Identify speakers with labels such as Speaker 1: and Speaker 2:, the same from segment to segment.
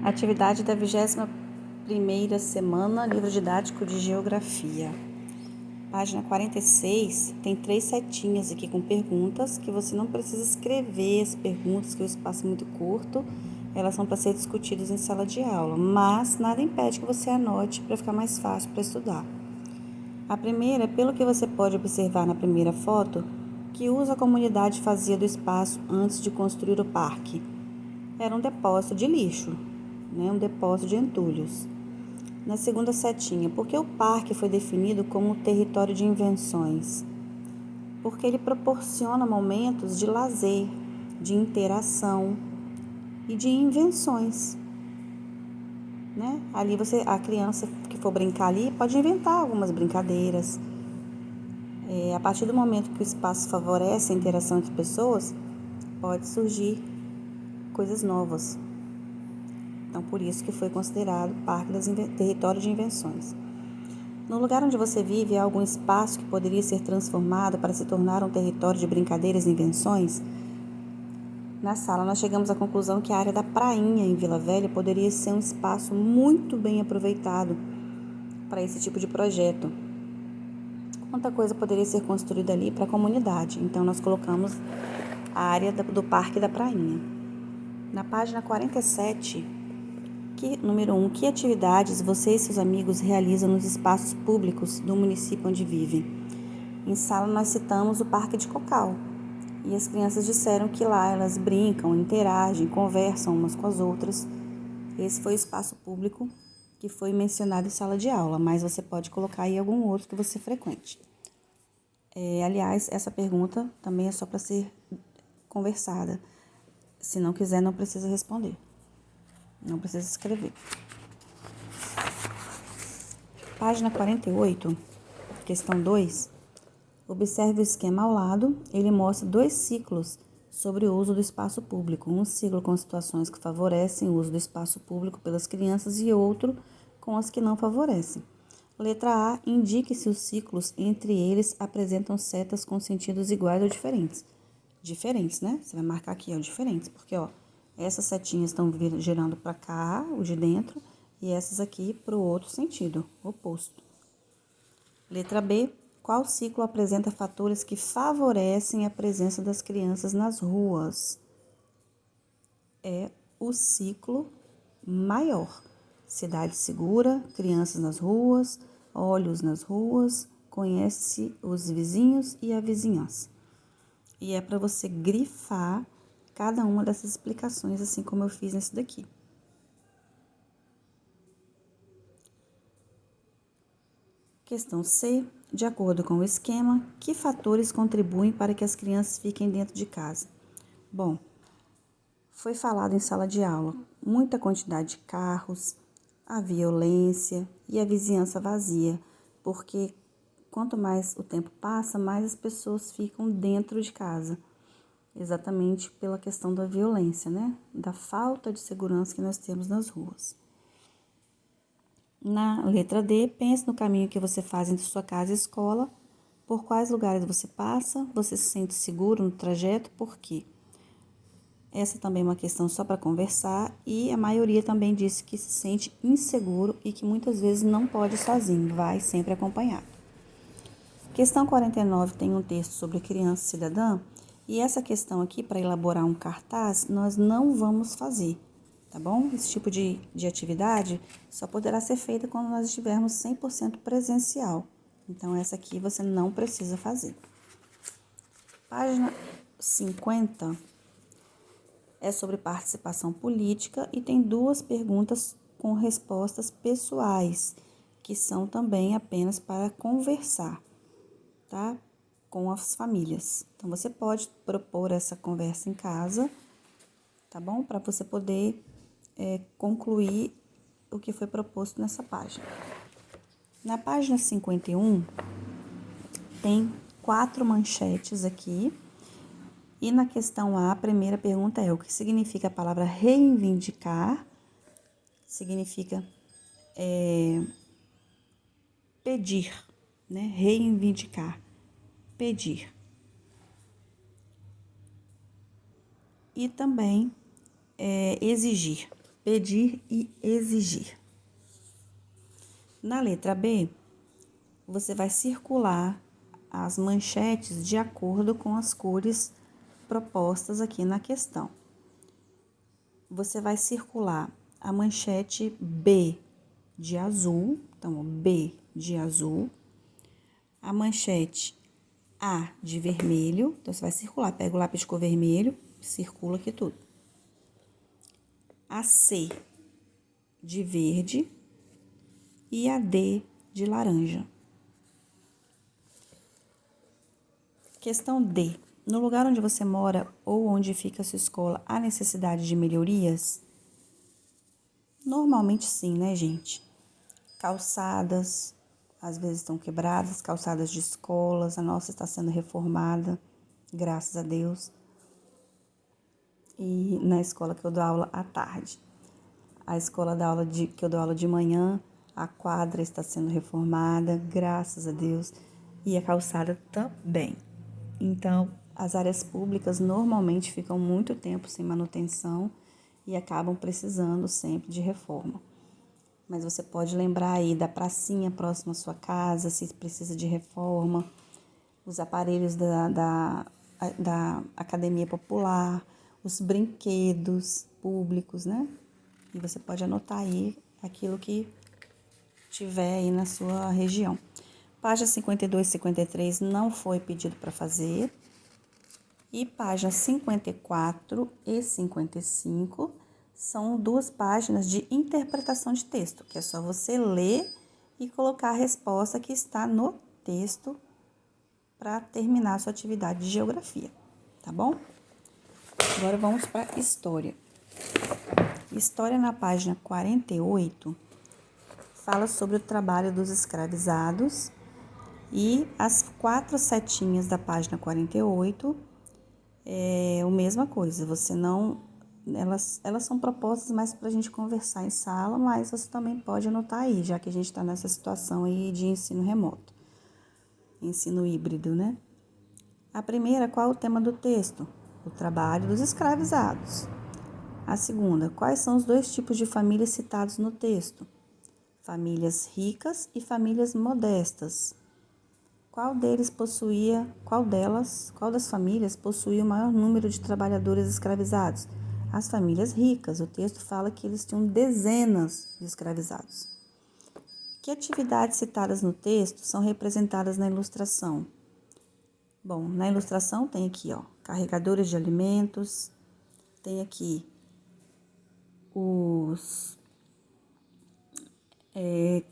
Speaker 1: Atividade da 21ª semana, livro didático de Geografia. Página 46, tem 3 setinhas aqui com perguntas, que você não precisa escrever as perguntas, que o espaço é muito curto, elas são para ser discutidas em sala de aula, mas nada impede que você anote para ficar mais fácil para estudar. A primeira, pelo que você pode observar na primeira foto, que uso a comunidade fazia do espaço antes de construir o parque? Era um depósito de lixo, um depósito de entulhos. Na segunda setinha, por que o parque foi definido como território de invenções? Porque ele proporciona momentos de lazer, de interação e de invenções. Ali a criança que for brincar ali pode inventar algumas brincadeiras. A partir do momento que o espaço favorece a interação entre pessoas, pode surgir coisas novas. Então, por isso que foi considerado território de invenções. No lugar onde você vive, há algum espaço que poderia ser transformado para se tornar um território de brincadeiras e invenções? Na sala, nós chegamos à conclusão que a área da prainha em Vila Velha poderia ser um espaço muito bem aproveitado para esse tipo de projeto. Quanta coisa poderia ser construída ali para a comunidade. Então, nós colocamos a área do Parque da Prainha. Na página 47, número 1, que atividades você e seus amigos realizam nos espaços públicos do município onde vivem? Em sala, nós citamos o Parque de Cocal. E as crianças disseram que lá elas brincam, interagem, conversam umas com as outras. Esse foi o espaço público que foi mencionado em sala de aula, mas você pode colocar aí algum outro que você frequente. Aliás, essa pergunta também é só para ser conversada. Se não quiser, não precisa responder. Não precisa escrever. Página 48, questão 2. Observe o esquema ao lado. Ele mostra 2 ciclos sobre o uso do espaço público. Um ciclo com situações que favorecem o uso do espaço público pelas crianças e outro com as que não favorecem. Letra A, indique se os ciclos entre eles apresentam setas com sentidos iguais ou diferentes. Diferentes, né? Você vai marcar aqui, diferentes, porque, essas setinhas estão girando para cá, o de dentro, e essas aqui para o outro sentido, oposto. Letra B, qual ciclo apresenta fatores que favorecem a presença das crianças nas ruas? É o ciclo maior. Cidade segura, crianças nas ruas, olhos nas ruas, conhece os vizinhos e a vizinhança. E é para você grifar cada uma dessas explicações, assim como eu fiz nesse daqui. Questão C. De acordo com o esquema, que fatores contribuem para que as crianças fiquem dentro de casa? Bom, foi falado em sala de aula muita quantidade de carros, a violência e a vizinhança vazia, porque quanto mais o tempo passa, mais as pessoas ficam dentro de casa. Exatamente pela questão da violência, Da falta de segurança que nós temos nas ruas. Na letra D, pense no caminho que você faz entre sua casa e escola. Por quais lugares você passa? Você se sente seguro no trajeto? Por quê? Essa também é uma questão só para conversar, e a maioria também disse que se sente inseguro e que muitas vezes não pode ir sozinho, vai sempre acompanhado. Questão 49 tem um texto sobre criança cidadã, e essa questão aqui, para elaborar um cartaz, nós não vamos fazer, tá bom? Esse tipo de atividade só poderá ser feita quando nós estivermos 100% presencial. Então, essa aqui você não precisa fazer. Página 50 é sobre participação política e tem 2 perguntas com respostas pessoais, que são também apenas para conversar, tá? Com as famílias. Então, você pode propor essa conversa em casa, tá bom? Para você poder concluir o que foi proposto nessa página. Na página 51, tem 4 manchetes aqui. E na questão A, a primeira pergunta é: o que significa a palavra reivindicar? Significa pedir, Reivindicar, pedir. E também exigir. pedir e exigir. Na letra B, você vai circular as manchetes de acordo com as cores propostas aqui na questão. Você vai circular a manchete B de azul, então B de azul, a manchete A de vermelho, então você vai circular, pega o lápis de cor vermelho, circula aqui tudo. A C de verde e a D de laranja. Questão D. No lugar onde você mora ou onde fica a sua escola, há necessidade de melhorias? Normalmente sim, né, gente? Calçadas, às vezes estão quebradas, calçadas de escolas, a nossa está sendo reformada, graças a Deus. E na escola que eu dou aula à tarde. A escola que eu dou aula de manhã, a quadra está sendo reformada, graças a Deus, e a calçada também. Então, as áreas públicas normalmente ficam muito tempo sem manutenção e acabam precisando sempre de reforma. Mas você pode lembrar aí da pracinha próxima à sua casa, se precisa de reforma, os aparelhos da academia popular, os brinquedos públicos, né? E você pode anotar aí aquilo que tiver aí na sua região. Página 52 e 53 não foi pedido para fazer. E páginas 54 e 55 são 2 páginas de interpretação de texto, que é só você ler e colocar a resposta que está no texto para terminar a sua atividade de geografia, tá bom? Agora vamos para história. História na página 48 fala sobre o trabalho dos escravizados e as 4 setinhas da página 48 é a mesma coisa, você não... Elas são propostas mais para a gente conversar em sala, mas você também pode anotar aí, já que a gente está nessa situação aí de ensino remoto, ensino híbrido, né? A primeira, qual é o tema do texto? O trabalho dos escravizados. A segunda, quais são os 2 tipos de famílias citados no texto? Famílias ricas e famílias modestas. Qual das famílias possuía o maior número de trabalhadores escravizados? As famílias ricas. O texto fala que eles tinham dezenas de escravizados. Que atividades citadas no texto são representadas na ilustração? Bom, na ilustração tem aqui, ó, carregadores de alimentos, tem aqui os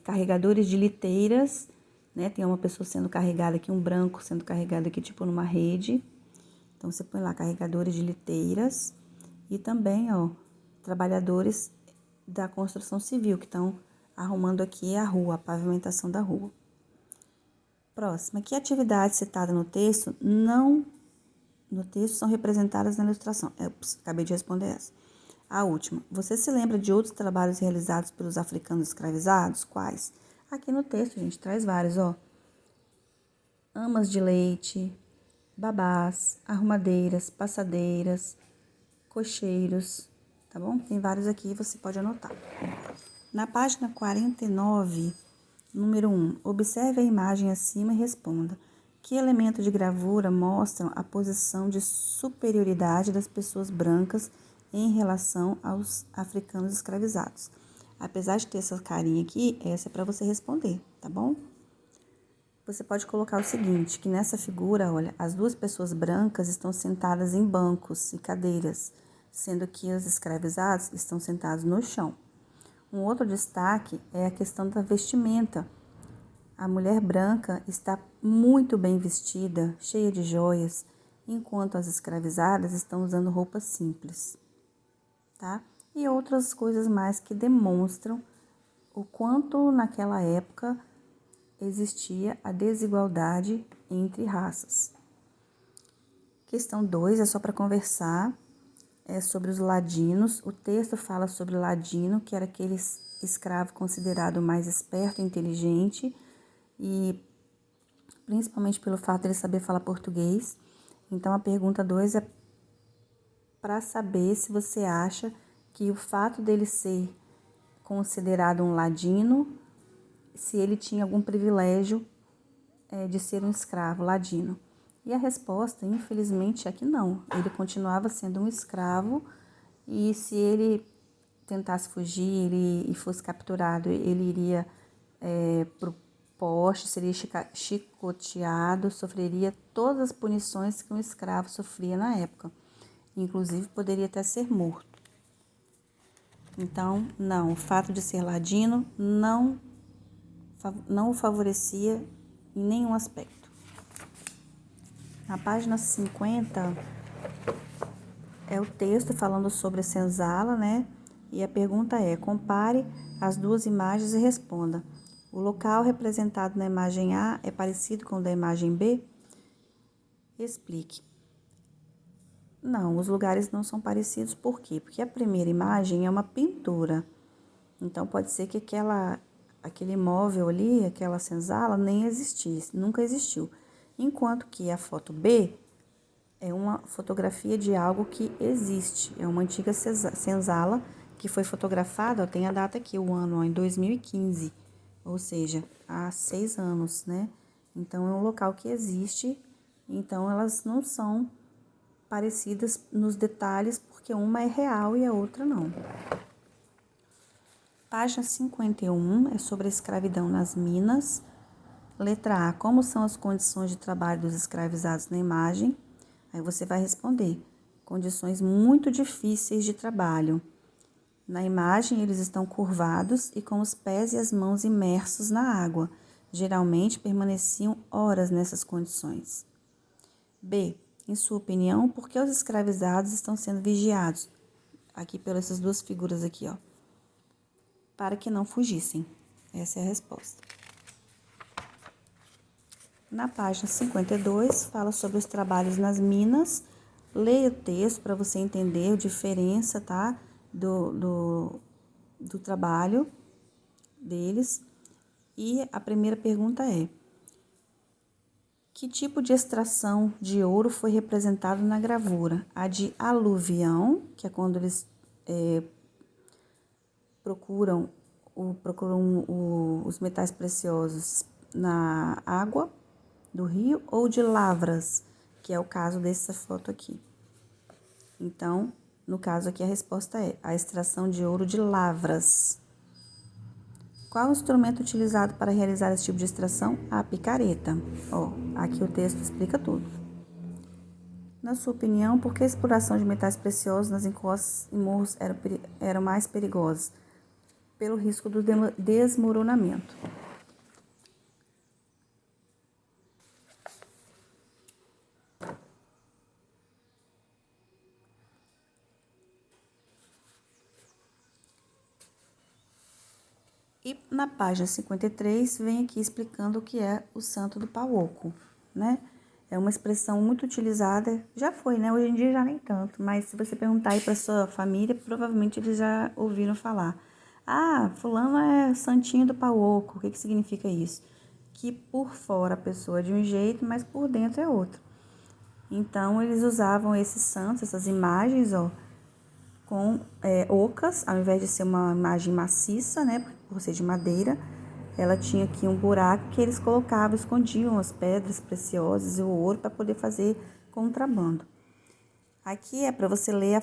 Speaker 1: carregadores de liteiras, né? Tem uma pessoa sendo carregada aqui, um branco sendo carregado aqui, tipo numa rede. Então, você põe lá carregadores de liteiras e também, ó, trabalhadores da construção civil que estão arrumando aqui a rua, a pavimentação da rua. Próxima, que atividades citadas no texto são representadas na ilustração? Acabei de responder essa. A última, você se lembra de outros trabalhos realizados pelos africanos escravizados? Quais? Aqui no texto, a gente traz vários, ó. Amas de leite, babás, arrumadeiras, passadeiras, cocheiros, tá bom? Tem vários aqui, você pode anotar. Na página 49, número 1, observe a imagem acima e responda. Que elemento de gravura mostram a posição de superioridade das pessoas brancas em relação aos africanos escravizados? Apesar de ter essa carinha aqui, essa é para você responder, tá bom? Você pode colocar o seguinte, que nessa figura, olha, as 2 pessoas brancas estão sentadas em bancos e cadeiras, sendo que os escravizados estão sentados no chão. Um outro destaque é a questão da vestimenta. A mulher branca está muito bem vestida, cheia de joias, enquanto as escravizadas estão usando roupas simples, tá? E outras coisas mais que demonstram o quanto naquela época existia a desigualdade entre raças. Questão 2 é só para conversar, é sobre os ladinos. O texto fala sobre o ladino, que era aquele escravo considerado mais esperto e inteligente, e principalmente pelo fato de ele saber falar português. Então, a pergunta 2 é para saber se você acha que o fato dele ser considerado um ladino, se ele tinha algum privilégio de ser um escravo ladino. E a resposta, infelizmente, é que não. Ele continuava sendo um escravo e se ele tentasse fugir e fosse capturado, ele iria para o poste, seria chicoteado, sofreria todas as punições que um escravo sofria na época. Inclusive, poderia até ser morto. Então, não, o fato de ser ladino não o favorecia em nenhum aspecto. Na página 50 é o texto falando sobre a senzala, né? E a pergunta é: compare as duas imagens e responda. O local representado na imagem A é parecido com o da imagem B? Explique. Não, os lugares não são parecidos. Por quê? Porque a primeira imagem é uma pintura. Então, pode ser que aquele imóvel ali, aquela senzala, nem existisse, nunca existiu. Enquanto que a foto B é uma fotografia de algo que existe. É uma antiga senzala que foi fotografada, tem a data aqui, o ano, em 2015. Ou seja, há 6 anos, né? Então, é um local que existe. Então, elas não são parecidas nos detalhes, porque uma é real e a outra não. Página 51 é sobre a escravidão nas minas. Letra A, como são as condições de trabalho dos escravizados na imagem? Aí você vai responder, condições muito difíceis de trabalho. Na imagem, eles estão curvados e com os pés e as mãos imersos na água. Geralmente, permaneciam horas nessas condições. B, em sua opinião, por que os escravizados estão sendo vigiados? Aqui pelas essas duas figuras aqui, ó. Para que não fugissem. Essa é a resposta. Na página 52, fala sobre os trabalhos nas minas. Leia o texto para você entender a diferença, tá? Do trabalho deles. E a primeira pergunta é: que tipo de extração de ouro foi representado na gravura? A de aluvião, que é quando eles procuram os metais preciosos na água do rio, ou de lavras, que é o caso dessa foto aqui. Então, no caso aqui, a resposta é a extração de ouro de lavras. Qual o instrumento utilizado para realizar esse tipo de extração? A picareta. Ó, aqui o texto explica tudo. Na sua opinião, por que a exploração de metais preciosos nas encostas e morros eram mais perigosas? Pelo risco do desmoronamento. E na página 53, vem aqui explicando o que é o santo do pau oco, né? É uma expressão muito utilizada, já foi, né? Hoje em dia já nem tanto, mas se você perguntar aí para sua família, provavelmente eles já ouviram falar. Ah, fulano é santinho do pau oco. O que significa isso? Que por fora a pessoa é de um jeito, mas por dentro é outro. Então, eles usavam esses santos, essas imagens, ó, com ocas, ao invés de ser uma imagem maciça, né, por ser de madeira, ela tinha aqui um buraco que eles colocavam, escondiam as pedras preciosas e o ouro para poder fazer contrabando. Aqui é para você ler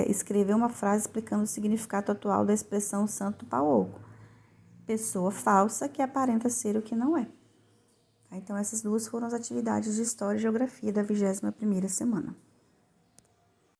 Speaker 1: escrever uma frase explicando o significado atual da expressão santo do pau oco. Pessoa falsa que aparenta ser o que não é. Então, essas duas foram as atividades de História e Geografia da 21ª semana.